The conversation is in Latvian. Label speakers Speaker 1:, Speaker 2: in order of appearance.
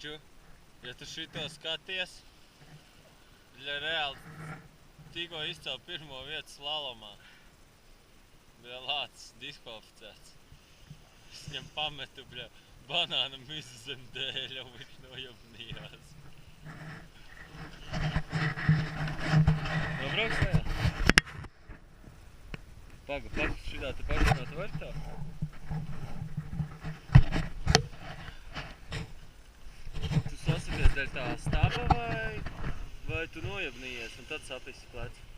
Speaker 1: Taču, ja tu šito skaties, bļa, reāli tikko izcēl pirmo vietu slalomā. Bija lācis diskvalificēts. Es viņam pametu, bļa, banāna mizu zem dēļa un viņš nojobnījās. Nobrauks vēl? Paga, šitā te pagarnāt var tā? Tu sasakies dēļ tā stāpa vai tu nojobnījies un tad sapisi plecu?